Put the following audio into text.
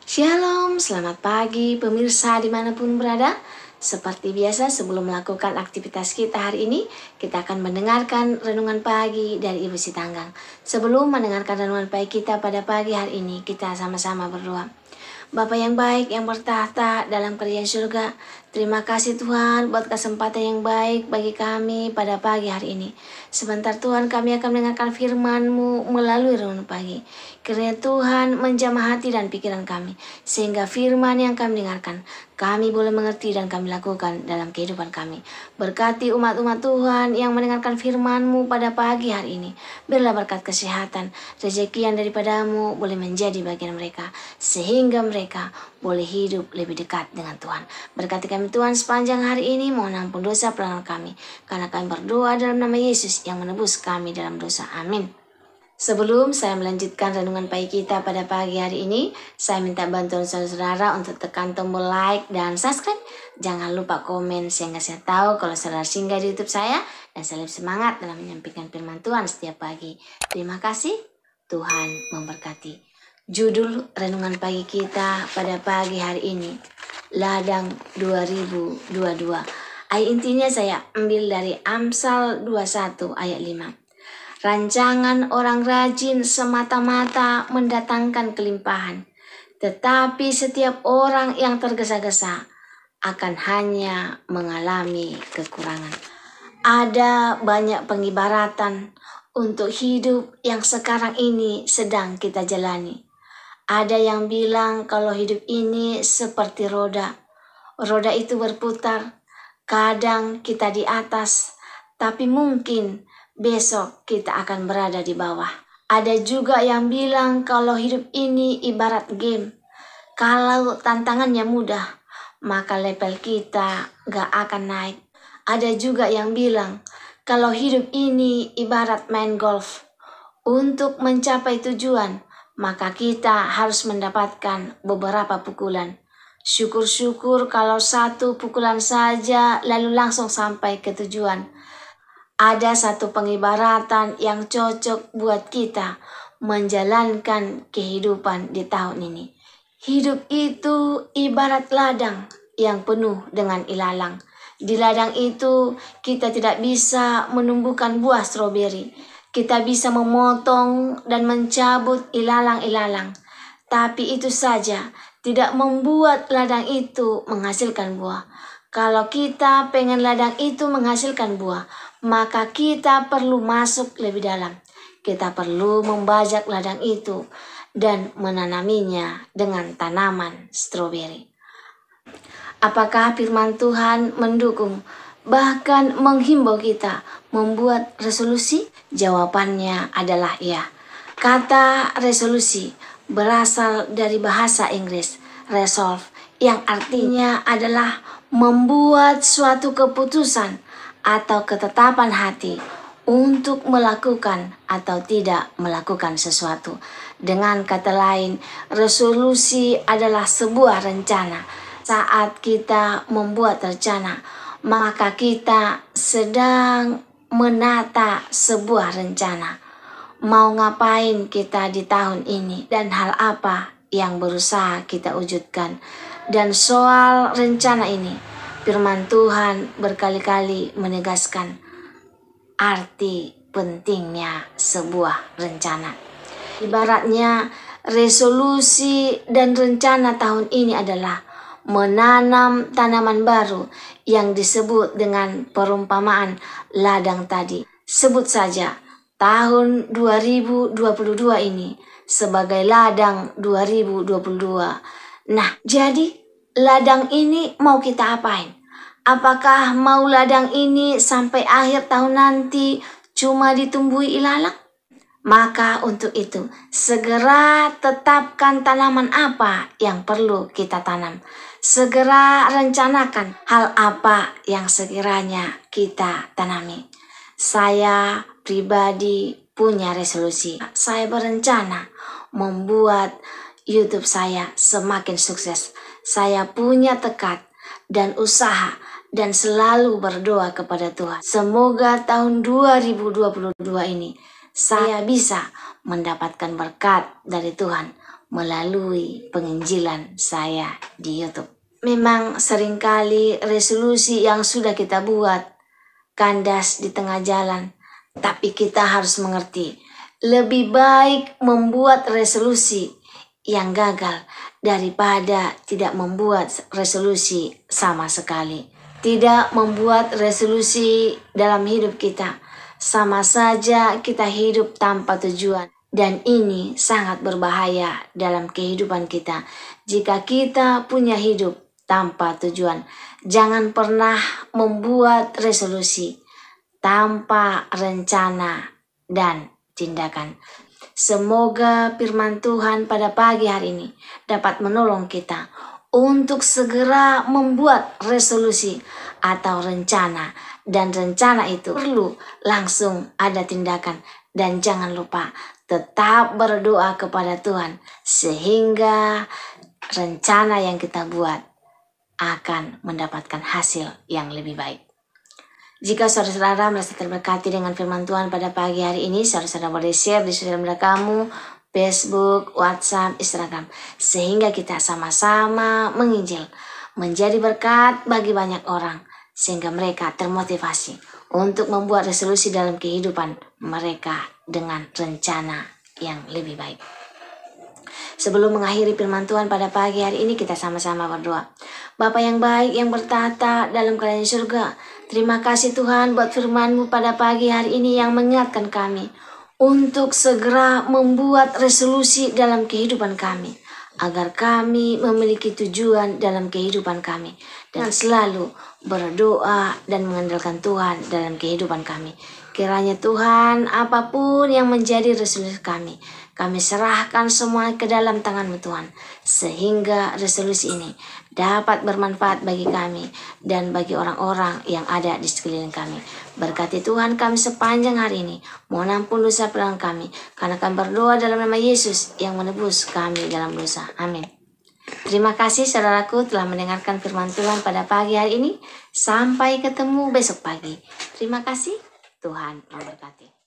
Shalom, selamat pagi pemirsa dimanapun berada. Seperti biasa sebelum melakukan aktivitas kita hari ini, kita akan mendengarkan renungan pagi dari Ibu Sitanggang. Sebelum mendengarkan renungan pagi kita pada pagi hari ini, kita sama-sama berdoa. Bapa yang baik yang bertahta dalam kerajaan surga, terima kasih Tuhan buat kesempatan yang baik bagi kami pada pagi hari ini. Sebentar Tuhan kami akan mendengarkan firman-Mu melalui renungan pagi. Kiranya Tuhan menjamah hati dan pikiran kami, sehingga firman yang kami dengarkan, kami boleh mengerti dan kami lakukan dalam kehidupan kami. Berkati umat-umat Tuhan yang mendengarkan firman-Mu pada pagi hari ini. Biarlah berkat kesehatan, rezeki yang daripada-Mu boleh menjadi bagian mereka, sehingga mereka boleh hidup lebih dekat dengan Tuhan. Berkati kami Tuhan sepanjang hari ini, mohon ampun dosa pelanggaran kami, karena kami berdoa dalam nama Yesus yang menebus kami dalam dosa. Amin. Sebelum saya melanjutkan renungan pagi kita pada pagi hari ini, saya minta bantuan saudara-saudara untuk tekan tombol like dan subscribe. Jangan lupa komen sehingga saya tahu kalau saudara singgah di YouTube saya dan saya lebih semangat dalam menyampaikan firman Tuhan setiap pagi. Terima kasih, Tuhan memberkati. Judul renungan pagi kita pada pagi hari ini, Ladang 2022. Ayat intinya saya ambil dari Amsal 21 ayat 5. Rancangan orang rajin semata-mata mendatangkan kelimpahan, tetapi setiap orang yang tergesa-gesa akan hanya mengalami kekurangan. Ada banyak pengibaratan untuk hidup yang sekarang ini sedang kita jalani. Ada yang bilang kalau hidup ini seperti roda. Roda itu berputar, kadang kita di atas, tapi mungkin besok kita akan berada di bawah. Ada juga yang bilang kalau hidup ini ibarat game. Kalau tantangannya mudah, maka level kita gak akan naik. Ada juga yang bilang kalau hidup ini ibarat main golf. Untuk mencapai tujuan, maka kita harus mendapatkan beberapa pukulan. Syukur-syukur kalau satu pukulan saja lalu langsung sampai ke tujuan. Ada satu pengibaratan yang cocok buat kita menjalankan kehidupan di tahun ini. Hidup itu ibarat ladang yang penuh dengan ilalang. Di ladang itu kita tidak bisa menumbuhkan buah stroberi. Kita bisa memotong dan mencabut ilalang-ilalang. Tapi itu saja tidak membuat ladang itu menghasilkan buah. Kalau kita pengen ladang itu menghasilkan buah, maka kita perlu masuk lebih dalam. Kita perlu membajak ladang itu dan menanaminya dengan tanaman stroberi. Apakah firman Tuhan mendukung, bahkan menghimbau kita membuat resolusi? Jawabannya adalah ya. Kata resolusi berasal dari bahasa Inggris, resolve, yang artinya adalah membuat suatu keputusan atau ketetapan hati untuk melakukan atau tidak melakukan sesuatu. Dengan kata lain, resolusi adalah sebuah rencana. Saat kita membuat rencana, maka kita sedang menata sebuah rencana. Mau ngapain kita di tahun ini dan hal apa yang berusaha kita wujudkan. Dan soal rencana ini, firman Tuhan berkali-kali menegaskan arti pentingnya sebuah rencana. Ibaratnya resolusi dan rencana tahun ini adalah menanam tanaman baru yang disebut dengan perumpamaan ladang tadi. Sebut saja tahun 2022 ini sebagai ladang 2022. Nah, jadi ladang ini mau kita apain? Apakah mau ladang ini sampai akhir tahun nanti cuma ditumbuhi ilalang? Maka untuk itu, segera tetapkan tanaman apa yang perlu kita tanam. Segera rencanakan hal apa yang sekiranya kita tanami. Saya pribadi punya resolusi. Saya berencana membuat YouTube saya semakin sukses. Saya punya tekad dan usaha dan selalu berdoa kepada Tuhan. Semoga tahun 2022 ini saya bisa mendapatkan berkat dari Tuhan, melalui penginjilan saya di YouTube. Memang seringkali resolusi yang sudah kita buat kandas di tengah jalan, tapi kita harus mengerti, lebih baik membuat resolusi yang gagal daripada tidak membuat resolusi sama sekali. Tidak membuat resolusi dalam hidup kita, sama saja kita hidup tanpa tujuan. Dan ini sangat berbahaya dalam kehidupan kita. Jika kita punya hidup tanpa tujuan, jangan pernah membuat resolusi tanpa rencana dan tindakan. Semoga firman Tuhan pada pagi hari ini dapat menolong kita untuk segera membuat resolusi atau rencana. Dan rencana itu perlu langsung ada tindakan. Dan jangan lupa tetap berdoa kepada Tuhan sehingga rencana yang kita buat akan mendapatkan hasil yang lebih baik. Jika saudara-saudara merasa terberkati dengan firman Tuhan pada pagi hari ini, saudara-saudara boleh share di sosial media kamu, Facebook, WhatsApp, Instagram, sehingga kita sama-sama menginjil, menjadi berkat bagi banyak orang, sehingga mereka termotivasi untuk membuat resolusi dalam kehidupan mereka dengan rencana yang lebih baik. Sebelum mengakhiri firman Tuhan pada pagi hari ini, kita sama-sama berdoa. Bapa yang baik yang bertahta dalam kerajaan surga, terima kasih Tuhan buat firman-Mu pada pagi hari ini yang mengingatkan kami untuk segera membuat resolusi dalam kehidupan kami, agar kami memiliki tujuan dalam kehidupan kami, dan selalu berdoa dan mengandalkan Tuhan dalam kehidupan kami. Kiranya Tuhan, apapun yang menjadi resolusi kami serahkan semua ke dalam tangan-Mu Tuhan, sehingga resolusi ini dapat bermanfaat bagi kami dan bagi orang-orang yang ada di sekeliling kami. Berkati Tuhan kami sepanjang hari ini, mohon ampun dosa pelanggan kami, karena kami berdoa dalam nama Yesus yang menebus kami dalam dosa. Amin. Terima kasih saudaraku telah mendengarkan firman Tuhan pada pagi hari ini. Sampai ketemu besok pagi. Terima kasih, Tuhan memberkati.